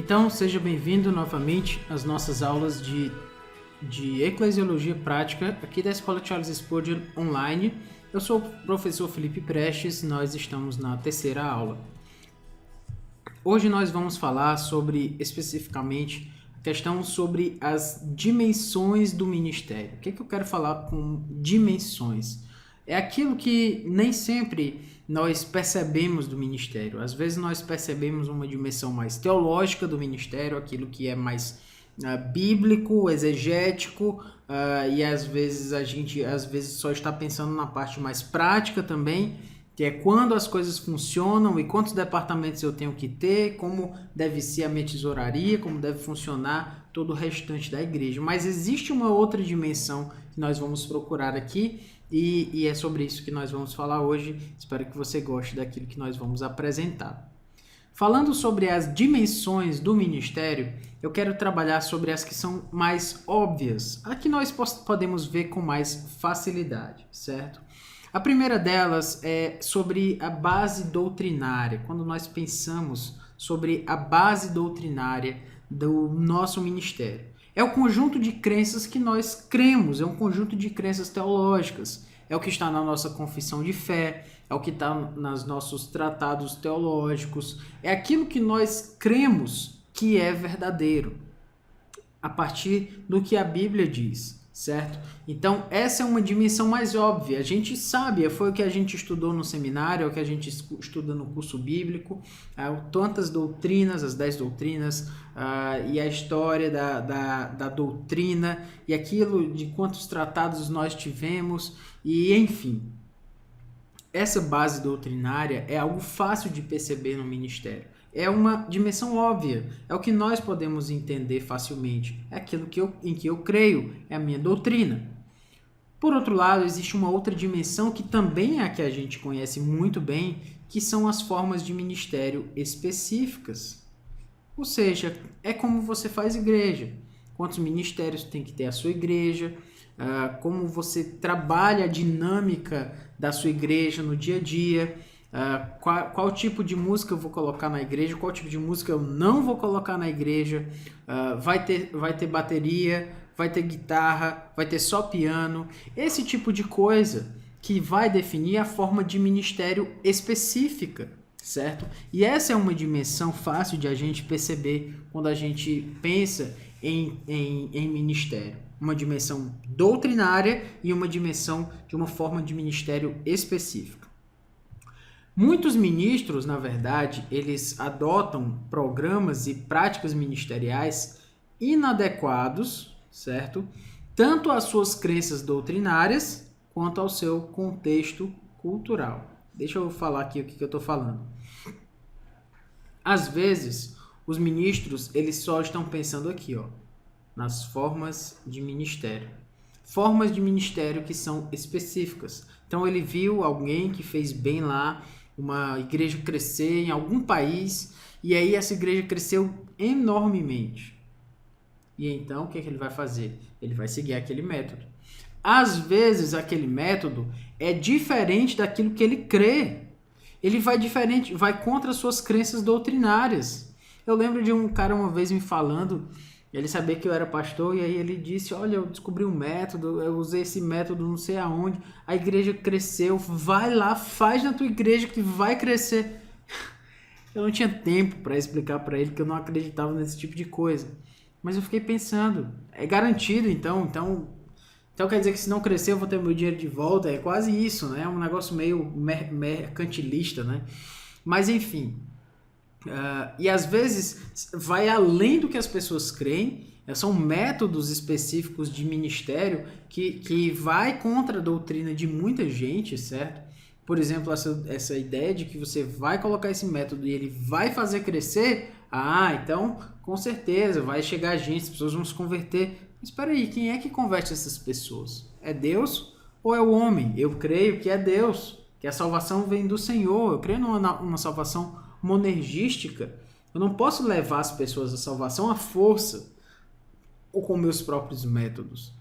Então, seja bem-vindo novamente às nossas aulas de Eclesiologia Prática aqui da Escola Charles Spurgeon Online. Eu sou o professor Felipe Prestes, nós estamos na terceira aula. Hoje nós vamos falar especificamente, a questão sobre as dimensões do ministério. O que eu quero falar com dimensões? É aquilo que nem sempre nós percebemos do ministério. Às vezes nós percebemos uma dimensão mais teológica do ministério, aquilo que é mais bíblico, exegético, e às vezes a gente só está pensando na parte mais prática também, que é quando as coisas funcionam e quantos departamentos eu tenho que ter, como deve ser a minha tesouraria, como deve funcionar todo o restante da igreja. Mas existe uma outra dimensão que nós vamos procurar aqui, e é sobre isso que nós vamos falar hoje. Espero que você goste daquilo que nós vamos apresentar. Falando sobre as dimensões do ministério, eu quero trabalhar sobre as que são mais óbvias, a que nós podemos ver com mais facilidade, certo? A primeira delas é sobre a base doutrinária. Quando nós pensamos sobre a base doutrinária do nosso ministério, é o conjunto de crenças que nós cremos, é um conjunto de crenças teológicas, é o que está na nossa confissão de fé, é o que está nos nossos tratados teológicos, é aquilo que nós cremos que é verdadeiro, a partir do que a Bíblia diz, certo? Então, essa é uma dimensão mais óbvia. A gente sabe, foi o que a gente estudou no seminário, é o que a gente estuda no curso bíblico, tantas doutrinas, as 10 doutrinas, e a história da doutrina, e aquilo de quantos tratados nós tivemos, e enfim. Essa base doutrinária é algo fácil de perceber no ministério. É uma dimensão óbvia, é o que nós podemos entender facilmente, é aquilo em que eu creio, é a minha doutrina. Por outro lado, existe uma outra dimensão que também é a que a gente conhece muito bem, que são as formas de ministério específicas. Ou seja, é como você faz igreja, quantos ministérios tem que ter a sua igreja, como você trabalha a dinâmica da sua igreja no dia a dia, qual tipo de música eu vou colocar na igreja, qual tipo de música eu não vou colocar na igreja, vai ter bateria, vai ter guitarra, vai ter só piano, esse tipo de coisa que vai definir a forma de ministério específica, certo? E essa é uma dimensão fácil de a gente perceber quando a gente pensa em ministério. Uma dimensão doutrinária e uma dimensão de uma forma de ministério específica. Muitos ministros, na verdade, eles adotam programas e práticas ministeriais inadequados, certo? Tanto às suas crenças doutrinárias quanto ao seu contexto cultural. Deixa eu falar aqui o que eu estou falando. Às vezes, os ministros eles só estão pensando aqui, nas formas de ministério. Formas de ministério que são específicas. Então, ele viu alguém que fez bem lá, uma igreja crescer em algum país, e aí essa igreja cresceu enormemente. E então, o que ele vai fazer? Ele vai seguir aquele método. Às vezes, aquele método é diferente daquilo que ele crê. Ele vai contra as suas crenças doutrinárias. Eu lembro de um cara uma vez me falando, ele sabia que eu era pastor, e aí ele disse, olha, eu descobri um método, eu usei esse método não sei aonde, a igreja cresceu, vai lá, faz na tua igreja que vai crescer. Eu não tinha tempo para explicar para ele que eu não acreditava nesse tipo de coisa. Mas eu fiquei pensando, é garantido então quer dizer que se não crescer eu vou ter meu dinheiro de volta, é quase isso, né? É um negócio meio mercantilista, né? Mas enfim... e às vezes vai além do que as pessoas creem, são métodos específicos de ministério que vai contra a doutrina de muita gente, certo? Por exemplo, essa ideia de que você vai colocar esse método e ele vai fazer crescer, então com certeza vai chegar gente, as pessoas vão se converter. Mas espera aí, quem é que converte essas pessoas? É Deus ou é o homem? Eu creio que é Deus, que a salvação vem do Senhor, eu creio numa salvação monergística. Eu não posso levar as pessoas à salvação à força ou com meus próprios métodos.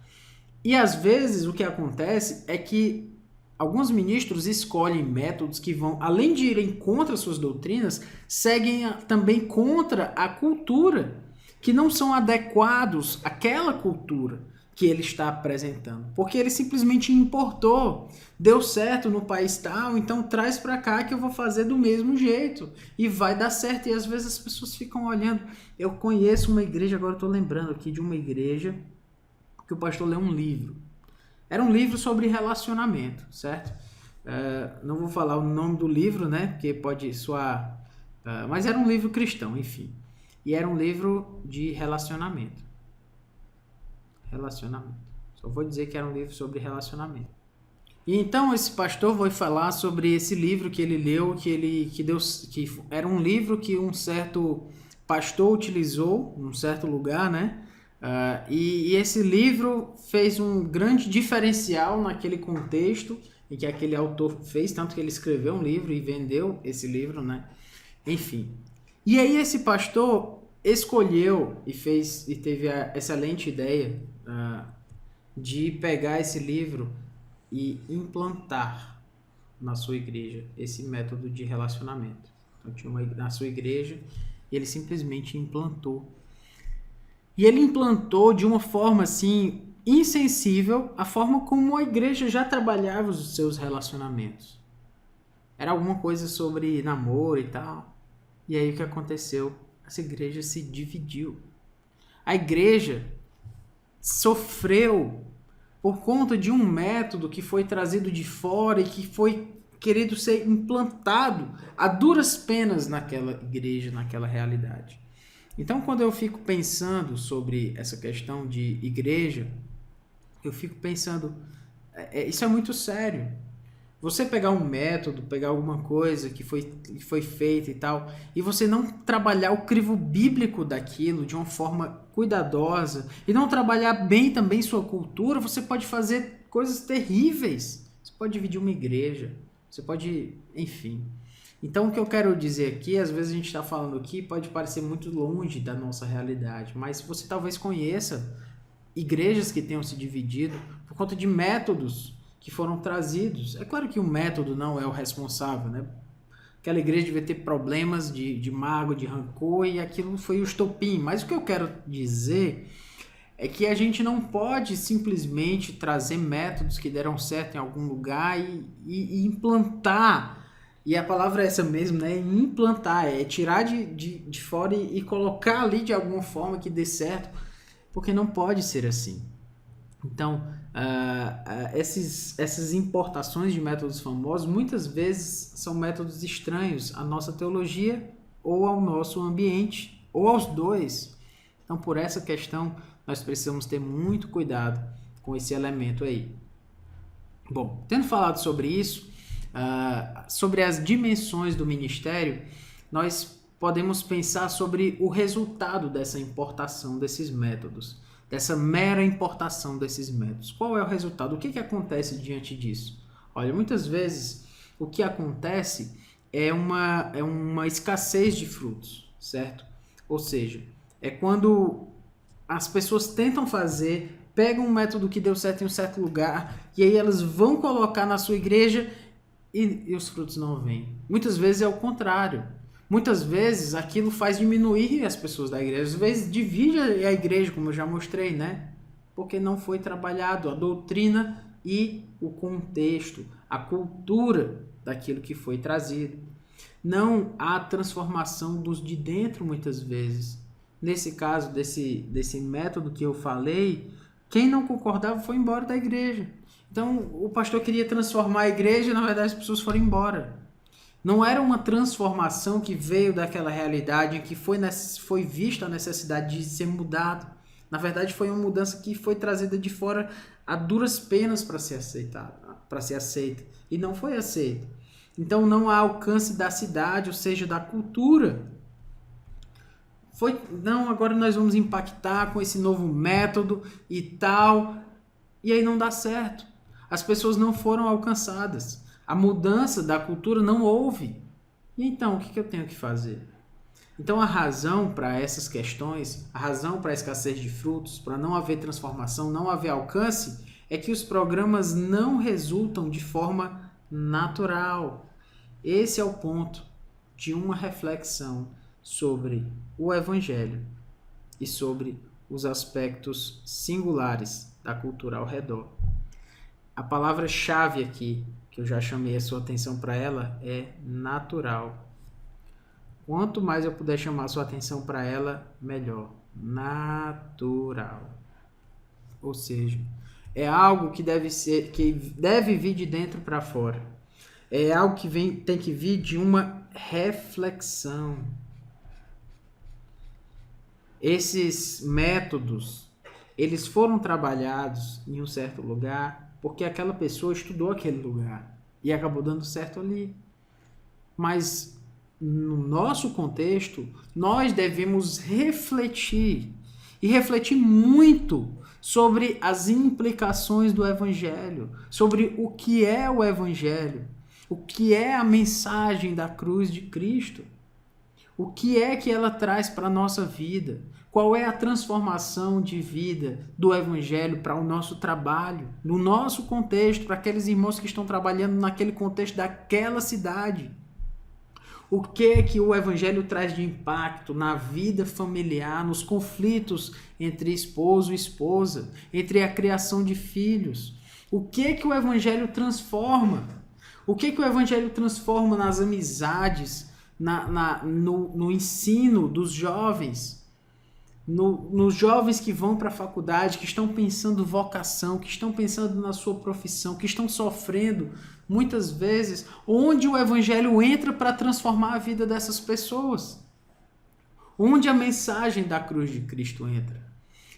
E às vezes o que acontece é que alguns ministros escolhem métodos que vão, além de irem contra suas doutrinas, seguem também contra a cultura, que não são adequados àquela cultura que ele está apresentando, porque ele simplesmente importou, deu certo no país tal, então traz para cá que eu vou fazer do mesmo jeito e vai dar certo. E às vezes as pessoas ficam olhando. Eu conheço uma igreja, agora eu tô lembrando aqui de uma igreja que o pastor leu um livro. Era um livro sobre relacionamento, certo? Não vou falar o nome do livro, né? Porque pode soar... mas era um livro cristão, enfim. E era um livro de relacionamento. Só vou dizer que era um livro sobre relacionamento. E então esse pastor vai falar sobre esse livro que ele leu, que era um livro que um certo pastor utilizou num certo lugar, né? E esse livro fez um grande diferencial naquele contexto em que aquele autor fez, tanto que ele escreveu um livro e vendeu esse livro, né? Enfim. E aí esse pastor escolheu e teve a excelente ideia de pegar esse livro e implantar na sua igreja esse método de relacionamento. Então tinha na sua igreja e ele simplesmente implantou. E ele implantou de uma forma assim insensível a forma como a igreja já trabalhava os seus relacionamentos. Era alguma coisa sobre namoro e tal. E aí o que aconteceu? Essa igreja se dividiu. A igreja sofreu por conta de um método que foi trazido de fora e que foi querido ser implantado a duras penas naquela igreja, naquela realidade. Então, quando eu fico pensando sobre essa questão de igreja, eu fico pensando, isso é muito sério. Você pegar um método, pegar alguma coisa que foi feita e tal, e você não trabalhar o crivo bíblico daquilo de uma forma cuidadosa, e não trabalhar bem também sua cultura, você pode fazer coisas terríveis. Você pode dividir uma igreja, você pode, enfim. Então o que eu quero dizer aqui, às vezes a gente está falando aqui, pode parecer muito longe da nossa realidade, mas você talvez conheça igrejas que tenham se dividido por conta de métodos que foram trazidos. É claro que o método não é o responsável, né? Aquela igreja devia ter problemas de mágoa, de rancor, e aquilo foi o estopim. Mas o que eu quero dizer é que a gente não pode simplesmente trazer métodos que deram certo em algum lugar e implantar. E a palavra é essa mesmo, né? Implantar, é tirar de fora e colocar ali de alguma forma que dê certo, porque não pode ser assim. Então, essas importações de métodos famosos muitas vezes são métodos estranhos à nossa teologia ou ao nosso ambiente, ou aos dois. Então, por essa questão, nós precisamos ter muito cuidado com esse elemento aí. Bom, tendo falado sobre isso, sobre as dimensões do ministério, nós podemos pensar sobre o resultado dessa importação desses métodos, dessa mera importação desses métodos. Qual é o resultado? O que acontece diante disso? Olha, muitas vezes o que acontece é uma escassez de frutos, certo? Ou seja, é quando as pessoas tentam fazer, pegam um método que deu certo em um certo lugar, e aí elas vão colocar na sua igreja e os frutos não vêm. Muitas vezes é o contrário. Muitas vezes aquilo faz diminuir as pessoas da igreja. Às vezes divide a igreja, como eu já mostrei, né? Porque não foi trabalhado a doutrina e o contexto, a cultura daquilo que foi trazido. Não há transformação dos de dentro muitas vezes. Nesse caso desse método que eu falei, quem não concordava foi embora da igreja. Então o pastor queria transformar a igreja e na verdade as pessoas foram embora. Não era uma transformação que veio daquela realidade em que foi vista a necessidade de ser mudado. Na verdade, foi uma mudança que foi trazida de fora a duras penas para ser aceita. E não foi aceita. Então, não há alcance da cidade, ou seja, da cultura. Não, agora nós vamos impactar com esse novo método e tal. E aí não dá certo. As pessoas não foram alcançadas. A mudança da cultura não houve. E então, o que eu tenho que fazer? Então, a razão para essas questões, a razão para a escassez de frutos, para não haver transformação, não haver alcance, é que os programas não resultam de forma natural. Esse é o ponto de uma reflexão sobre o Evangelho e sobre os aspectos singulares da cultura ao redor. A palavra-chave aqui, que eu já chamei a sua atenção para ela, é natural. Quanto mais eu puder chamar a sua atenção para ela, melhor. Natural. Ou seja, é algo que deve vir de dentro para fora. É algo que tem que vir de uma reflexão. Esses métodos, eles foram trabalhados em um certo lugar porque aquela pessoa estudou aquele lugar e acabou dando certo ali. Mas no nosso contexto, nós devemos refletir e refletir muito sobre as implicações do Evangelho, sobre o que é o Evangelho, o que é a mensagem da cruz de Cristo, o que é que ela traz para a nossa vida, qual é a transformação de vida do Evangelho para o nosso trabalho, no nosso contexto, para aqueles irmãos que estão trabalhando naquele contexto daquela cidade. O que é que o Evangelho traz de impacto na vida familiar, nos conflitos entre esposo e esposa, entre a criação de filhos? O que é que o Evangelho transforma? O que é que o Evangelho transforma nas amizades, no ensino dos jovens? Nos jovens que vão para a faculdade, que estão pensando vocação, que estão pensando na sua profissão, que estão sofrendo muitas vezes, onde o Evangelho entra para transformar a vida dessas pessoas, onde a mensagem da cruz de Cristo entra.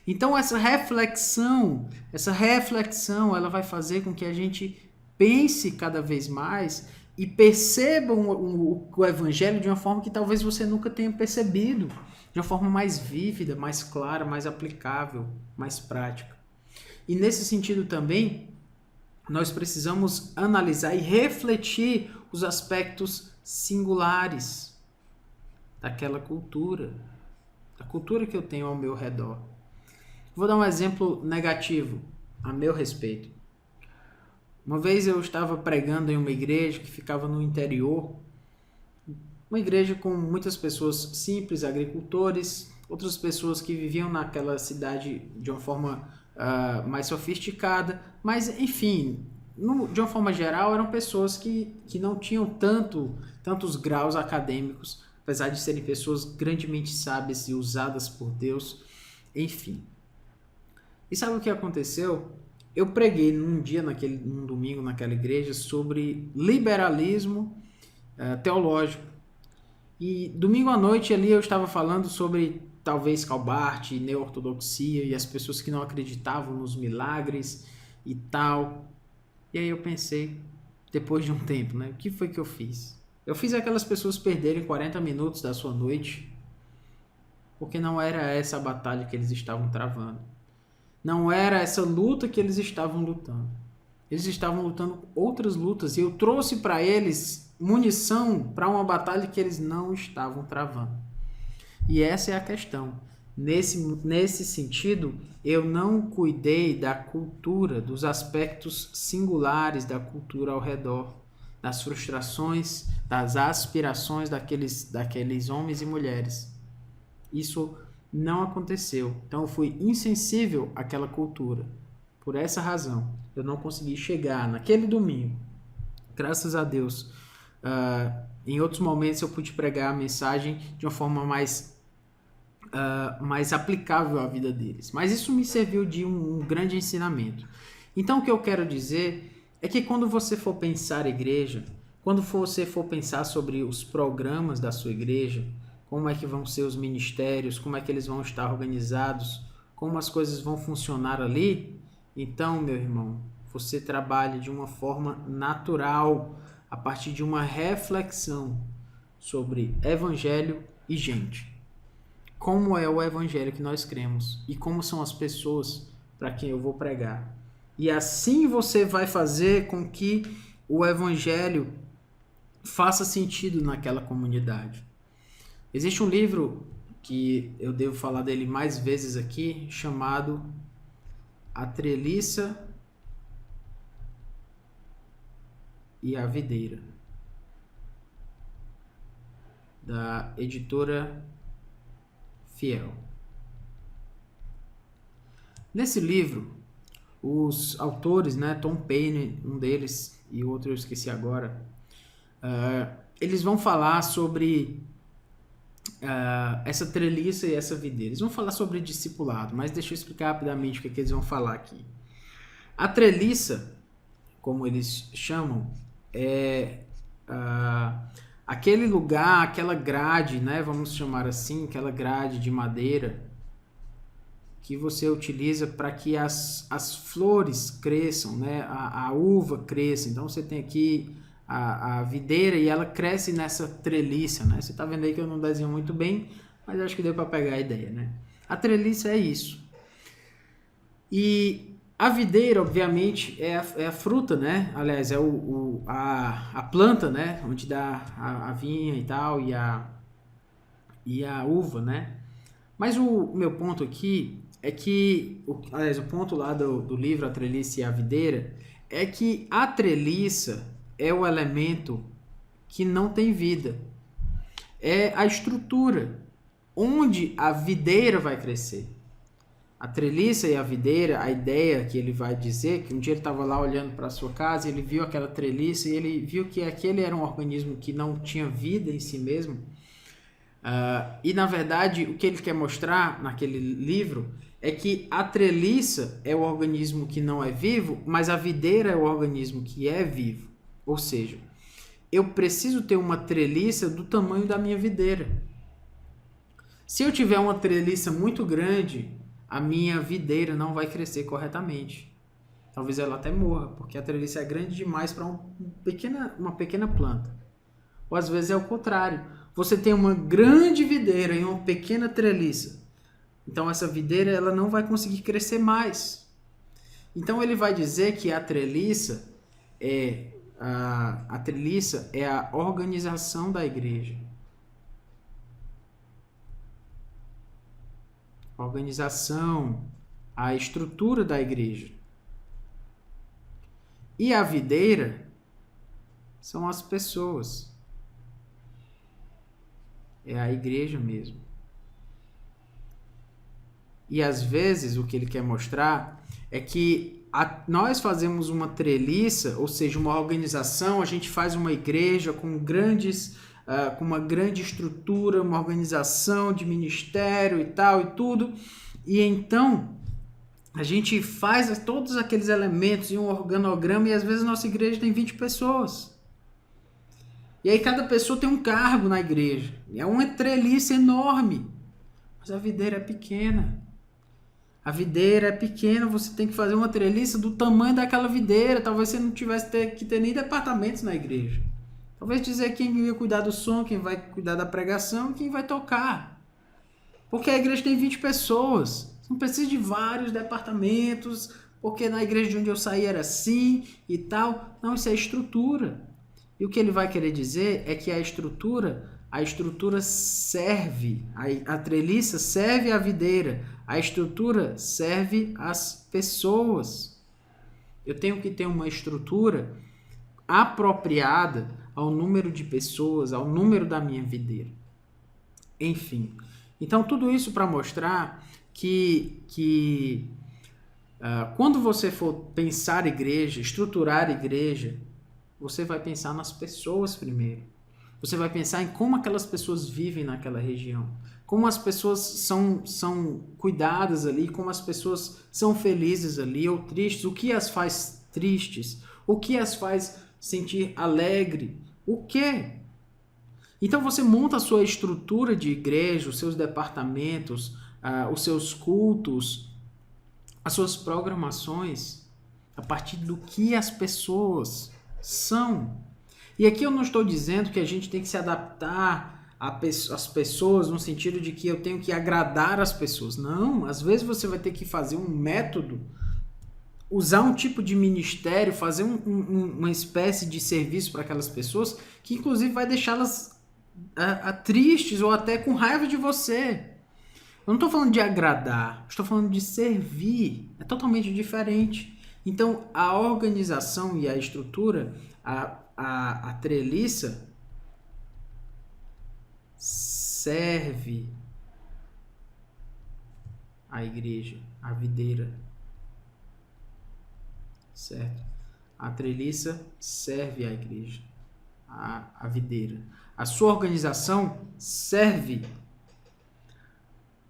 Então essa reflexão, ela vai fazer com que a gente pense cada vez mais e perceba o Evangelho de uma forma que talvez você nunca tenha percebido, de uma forma mais vívida, mais clara, mais aplicável, mais prática. E nesse sentido também, nós precisamos analisar e refletir os aspectos singulares daquela cultura, da cultura que eu tenho ao meu redor. Vou dar um exemplo negativo a meu respeito. Uma vez eu estava pregando em uma igreja que ficava no interior, uma igreja com muitas pessoas simples, agricultores, outras pessoas que viviam naquela cidade de uma forma mais sofisticada, mas enfim, de uma forma geral eram pessoas que não tinham tantos graus acadêmicos, apesar de serem pessoas grandemente sábias e usadas por Deus, enfim. E sabe o que aconteceu? Eu preguei num domingo naquela igreja sobre liberalismo teológico. E domingo à noite ali eu estava falando sobre talvez Calbart, neo-ortodoxia e as pessoas que não acreditavam nos milagres e tal. E aí eu pensei, depois de um tempo, né? O que foi que eu fiz? Eu fiz aquelas pessoas perderem 40 minutos da sua noite porque não era essa a batalha que eles estavam travando. Não era essa luta que eles estavam lutando. Eles estavam lutando outras lutas e eu trouxe para eles munição para uma batalha que eles não estavam travando. E essa é a questão. Nesse sentido, eu não cuidei da cultura, dos aspectos singulares da cultura ao redor, das frustrações, das aspirações daqueles homens e mulheres. Isso não aconteceu. Então eu fui insensível àquela cultura. Por essa razão, eu não consegui chegar naquele domingo. Graças a Deus, em outros momentos eu pude pregar a mensagem de uma forma mais aplicável à vida deles. Mas isso me serviu de um grande ensinamento. Então o que eu quero dizer é que quando você for pensar igreja, quando você for pensar sobre os programas da sua igreja, como é que vão ser os ministérios, como é que eles vão estar organizados, como as coisas vão funcionar ali, então, meu irmão, você trabalha de uma forma natural, a partir de uma reflexão sobre evangelho e gente. Como é o evangelho que nós cremos e como são as pessoas para quem eu vou pregar. E assim você vai fazer com que o evangelho faça sentido naquela comunidade. Existe um livro que eu devo falar dele mais vezes aqui, chamado A Treliça e a Videira, da editora Fiel. Nesse livro, os autores, né, Tom Paine, um deles, e outro eu esqueci agora, eles vão falar sobre essa treliça e essa videira. Eles vão falar sobre discipulado, mas deixa eu explicar rapidamente o que eles vão falar aqui. A treliça, como eles chamam, é aquele lugar, aquela grade, né, vamos chamar assim, aquela grade de madeira que você utiliza para que as flores cresçam, né, a uva cresça. Então você tem aqui a videira e ela cresce nessa treliça, né? Você está vendo aí que eu não desenho muito bem, mas acho que deu para pegar a ideia, né? A treliça é isso. E a videira, obviamente, é a fruta, né? Aliás, é a planta, né? Onde dá a vinha e tal, e a uva, né? Mas o meu ponto aqui é que, aliás, o ponto lá do livro A Treliça e a Videira é que a treliça é o elemento que não tem vida. É a estrutura onde a videira vai crescer. A treliça e a videira, a ideia que ele vai dizer, que um dia ele estava lá olhando para a sua casa, ele viu aquela treliça e ele viu que aquele era um organismo que não tinha vida em si mesmo. E na verdade o que ele quer mostrar naquele livro é que a treliça é o organismo que não é vivo, mas a videira é o organismo que é vivo. Ou seja, eu preciso ter uma treliça do tamanho da minha videira. Se eu tiver uma treliça muito grande, a minha videira não vai crescer corretamente. Talvez ela até morra, porque a treliça é grande demais para uma pequena planta. Ou às vezes é o contrário. Você tem uma grande videira e uma pequena treliça. Então essa videira ela não vai conseguir crescer mais. Então ele vai dizer que a treliça é a organização da igreja. A organização, a estrutura da igreja. E a videira são as pessoas. É a igreja mesmo. E às vezes o que ele quer mostrar é que nós fazemos uma treliça, ou seja, uma organização, a gente faz uma igreja com com uma grande estrutura, uma organização de ministério e tal e tudo, e então a gente faz todos aqueles elementos em um organograma e às vezes a nossa igreja tem 20 pessoas. E aí cada pessoa tem um cargo na igreja. É uma treliça enorme. Mas a videira é pequena. A videira é pequena, você tem que fazer uma treliça do tamanho daquela videira. Talvez você não tivesse que ter nem departamentos na igreja. Talvez dizer quem vai cuidar do som, quem vai cuidar da pregação, quem vai tocar. Porque a igreja tem 20 pessoas. Você não precisa de vários departamentos, porque na igreja de onde eu saí era assim e tal. Não, isso é estrutura. E o que ele vai querer dizer é que a estrutura serve, a treliça serve a videira, a estrutura serve as pessoas. Eu tenho que ter uma estrutura apropriada ao número de pessoas, ao número da minha videira. Enfim, então tudo isso para mostrar que quando você for pensar igreja, estruturar igreja, você vai pensar nas pessoas primeiro. Você vai pensar em como aquelas pessoas vivem naquela região. Como as pessoas são cuidadas ali, como as pessoas são felizes ali ou tristes. O que as faz tristes? O que as faz sentir alegre? O quê? Então você monta a sua estrutura de igreja, os seus departamentos, os seus cultos, as suas programações, a partir do que as pessoas são. E aqui eu não estou dizendo que a gente tem que se adaptar às pessoas no sentido de que eu tenho que agradar as pessoas. Não, às vezes você vai ter que fazer um método, usar um tipo de ministério, fazer uma espécie de serviço para aquelas pessoas que inclusive vai deixá-las tristes ou até com raiva de você. Eu não estou falando de agradar, estou falando de servir. É totalmente diferente. Então, a organização e a estrutura, a treliça serve a igreja, a videira, certo? A treliça serve a igreja, a videira. A sua organização serve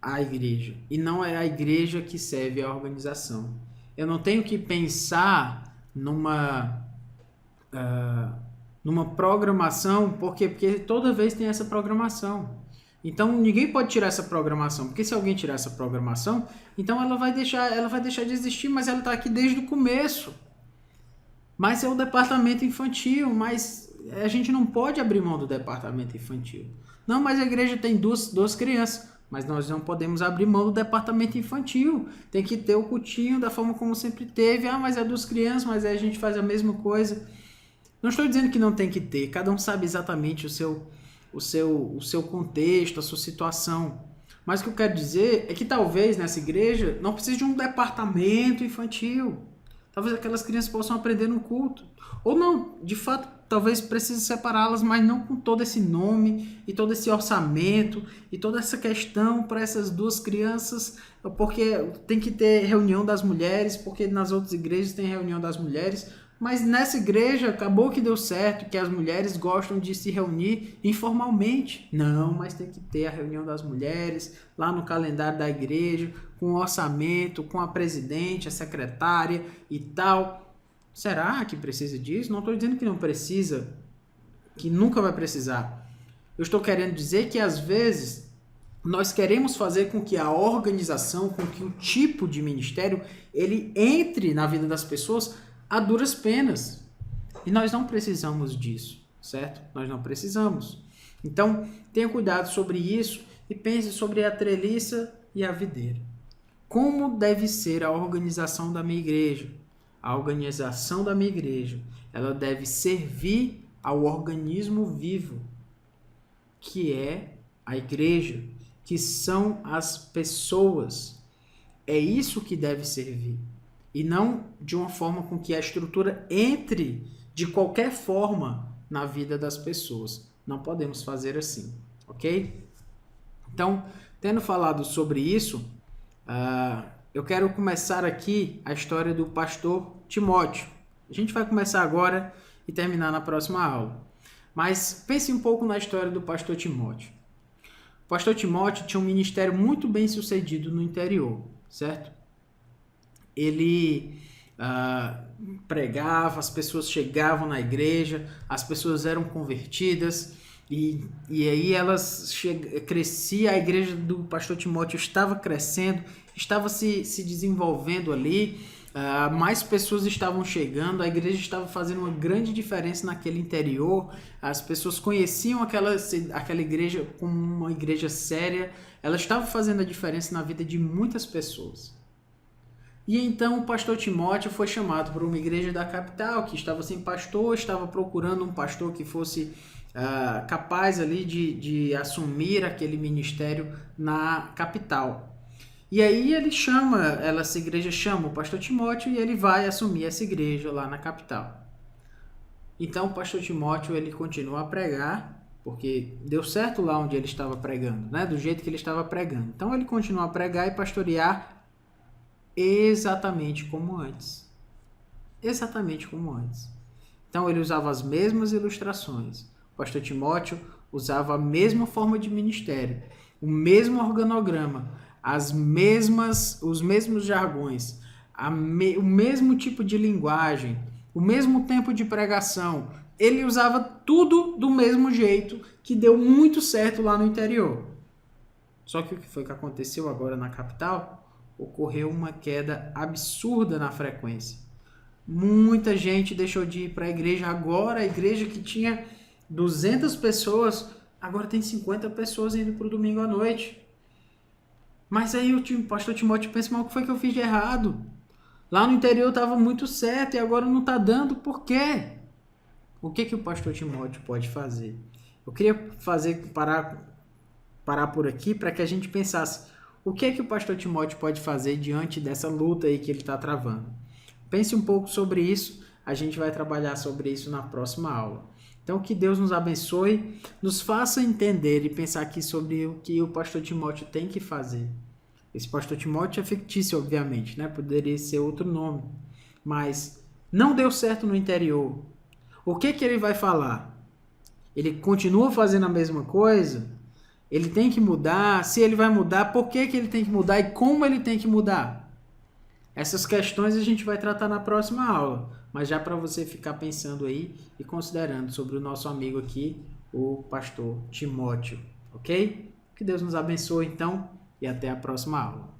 a igreja e não é a igreja que serve a organização. Eu não tenho que pensar numa programação, porque toda vez tem essa programação. Então ninguém pode tirar essa programação, porque se alguém tirar essa programação, então ela vai deixar de existir, mas ela está aqui desde o começo. Mas é o departamento infantil, mas a gente não pode abrir mão do departamento infantil. Não, mas a igreja tem duas crianças, mas nós não podemos abrir mão do departamento infantil. Tem que ter o cultinho da forma como sempre teve. Ah, mas é 2 crianças, mas aí a gente faz a mesma coisa. Não estou dizendo que não tem que ter, cada um sabe exatamente o seu contexto, a sua situação. Mas o que eu quero dizer é que talvez nessa igreja não precise de um departamento infantil. Talvez aquelas crianças possam aprender no culto. Ou não, de fato, talvez precise separá-las, mas não com todo esse nome e todo esse orçamento e toda essa questão para essas 2 crianças, porque tem que ter reunião das mulheres, porque nas outras igrejas tem reunião das mulheres. Mas nessa igreja acabou que deu certo, que as mulheres gostam de se reunir informalmente. Não, mas tem que ter a reunião das mulheres lá no calendário da igreja, com o orçamento, com a presidente, a secretária e tal. Será que precisa disso? Não estou dizendo que não precisa, que nunca vai precisar. Eu estou querendo dizer que às vezes nós queremos fazer com que a organização, com que o tipo de ministério, ele entre na vida das pessoas a duras penas. E nós não precisamos disso, certo? Nós não precisamos. Então, tenha cuidado sobre isso e pense sobre a treliça e a videira. Como deve ser a organização da minha igreja? A organização da minha igreja, ela deve servir ao organismo vivo, que é a igreja, que são as pessoas. É isso que deve servir. E não de uma forma com que a estrutura entre de qualquer forma na vida das pessoas. Não podemos fazer assim, ok? Então, tendo falado sobre isso, eu quero começar aqui a história do pastor Timóteo. A gente vai começar agora e terminar na próxima aula. Mas pense um pouco na história do pastor Timóteo. O pastor Timóteo tinha um ministério muito bem sucedido no interior, certo? Ele pregava, as pessoas chegavam na igreja, as pessoas eram convertidas e aí elas cresciam, a igreja do pastor Timóteo estava crescendo, estava se desenvolvendo ali, mais pessoas estavam chegando, a igreja estava fazendo uma grande diferença naquele interior, as pessoas conheciam aquela igreja como uma igreja séria, ela estava fazendo a diferença na vida de muitas pessoas. E então o pastor Timóteo foi chamado para uma igreja da capital, que estava sem pastor, estava procurando um pastor que fosse capaz ali de assumir aquele ministério na capital. E aí essa igreja chama o pastor Timóteo e ele vai assumir essa igreja lá na capital. Então o pastor Timóteo ele continua a pregar, porque deu certo lá onde ele estava pregando, né? Do jeito que ele estava pregando. Então ele continua a pregar e pastorear exatamente como antes. Exatamente como antes. Então ele usava as mesmas ilustrações. O pastor Timóteo usava a mesma forma de ministério, o mesmo organograma, os mesmos jargões, o mesmo tipo de linguagem, o mesmo tempo de pregação. Ele usava tudo do mesmo jeito, que deu muito certo lá no interior. Só que o que foi que aconteceu agora na capital? Ocorreu uma queda absurda na frequência. Muita gente deixou de ir para a igreja. Agora, a igreja que tinha 200 pessoas, agora tem 50 pessoas indo para o domingo à noite. Mas aí o pastor Timóteo pensa, mas o que foi que eu fiz de errado? Lá no interior estava muito certo e agora não está dando, por quê? O que o pastor Timóteo pode fazer? Eu queria parar por aqui para que a gente pensasse, o que o pastor Timóteo pode fazer diante dessa luta aí que ele está travando? Pense um pouco sobre isso, a gente vai trabalhar sobre isso na próxima aula. Então, que Deus nos abençoe, nos faça entender e pensar aqui sobre o que o pastor Timóteo tem que fazer. Esse pastor Timóteo é fictício, obviamente, né? Poderia ser outro nome. Mas não deu certo no interior. O que ele vai falar? Ele continua fazendo a mesma coisa? Ele tem que mudar? Se ele vai mudar, por que ele tem que mudar e como ele tem que mudar? Essas questões a gente vai tratar na próxima aula, mas já para você ficar pensando aí e considerando sobre o nosso amigo aqui, o pastor Timóteo, ok? Que Deus nos abençoe então e até a próxima aula.